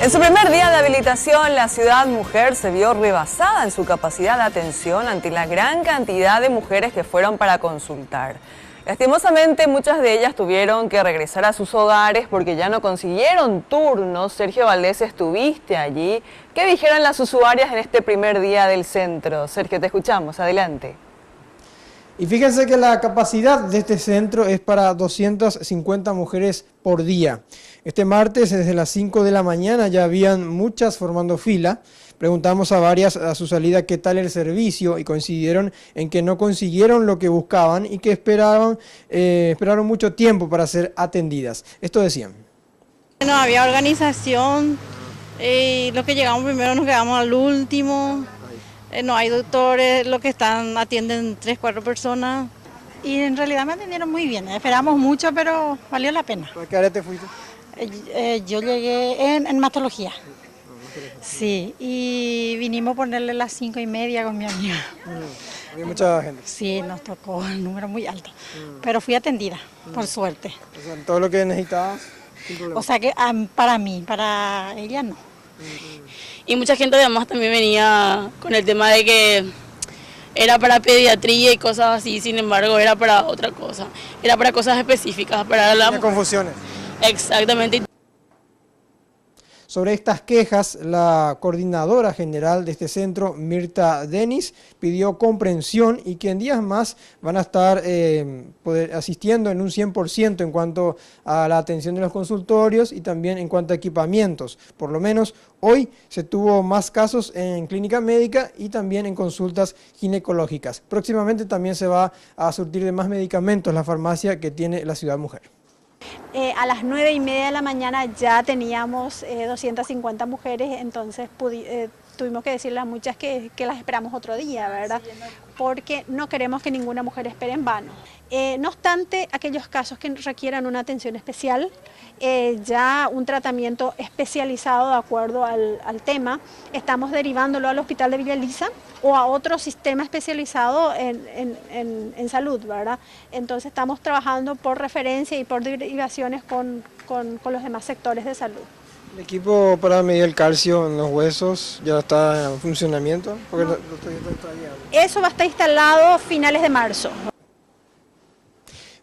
En su primer día de habilitación, la Ciudad Mujer se vio rebasada en su capacidad de atención ante la gran cantidad de mujeres que fueron para consultar. Lastimosamente, muchas de ellas tuvieron que regresar a sus hogares porque ya no consiguieron turnos. Sergio Valdés, estuviste allí. ¿Qué dijeron las usuarias en este primer día del centro? Sergio, te escuchamos. Adelante. Y fíjense que la capacidad de este centro es para 250 mujeres por día. Este martes, desde las 5 de la mañana, ya habían muchas formando fila. Preguntamos a varias a su salida qué tal el servicio y coincidieron en que no consiguieron lo que buscaban y que esperaron mucho tiempo para ser atendidas. Esto decían. No había organización, los que llegamos primero nos quedamos al último. No hay doctores, los que atienden 3, 4 personas. Y en realidad me atendieron muy bien, esperamos mucho, pero valió la pena. ¿Para qué área te fuiste? Yo llegué en hematología. Sí, y vinimos a ponerle las 5:30 con mi amiga. Había mucha gente. Sí, nos tocó un número muy alto, pero fui atendida, por suerte. O sea, todo lo que necesitabas, sin problema. O sea que para mí, para ella no. Y mucha gente además también venía con el tema de que era para pediatría y cosas así, sin embargo era para otra cosa. Era para cosas específicas, para la... confusiones. Exactamente. Sobre estas quejas, la coordinadora general de este centro, Mirta Denis, pidió comprensión y que en días más van a estar asistiendo en un 100% en cuanto a la atención de los consultorios y también en cuanto a equipamientos. Por lo menos hoy se tuvo más casos en clínica médica y también en consultas ginecológicas. Próximamente también se va a surtir de más medicamentos la farmacia que tiene la Ciudad Mujer. A las 9:30 de la mañana ya teníamos 250 mujeres, entonces tuvimos que decirle a muchas que las esperamos otro día, ¿verdad? Porque no queremos que ninguna mujer espere en vano. No obstante, aquellos casos que requieran una atención especial, ya un tratamiento especializado de acuerdo al tema, estamos derivándolo al Hospital de Villa Elisa o a otro sistema especializado en salud, ¿verdad? Entonces estamos trabajando por referencia y por derivaciones con los demás sectores de salud. ¿El equipo para medir el calcio en los huesos ya está en funcionamiento? Porque no. Eso va a estar instalado a finales de marzo.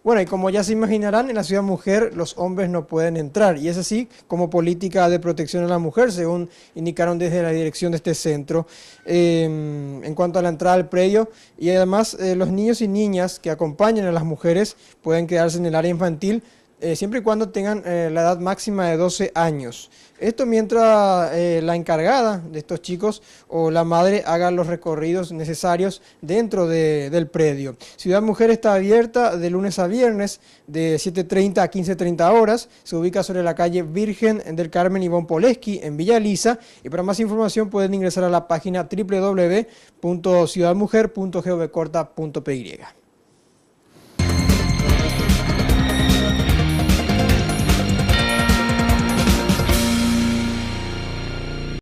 Bueno, y como ya se imaginarán, en la Ciudad Mujer los hombres no pueden entrar, y es así como política de protección a la mujer, según indicaron desde la dirección de este centro, en cuanto a la entrada al predio, y además los niños y niñas que acompañan a las mujeres pueden quedarse en el área infantil, siempre y cuando tengan la edad máxima de 12 años. Esto mientras la encargada de estos chicos o la madre haga los recorridos necesarios dentro del predio. Ciudad Mujer está abierta de lunes a viernes de 7:30 a 15:30 horas. Se ubica sobre la calle Virgen del Carmen Ivonne Poleski en Villa Elisa. Y para más información pueden ingresar a la página www.ciudadmujer.govcorta.py.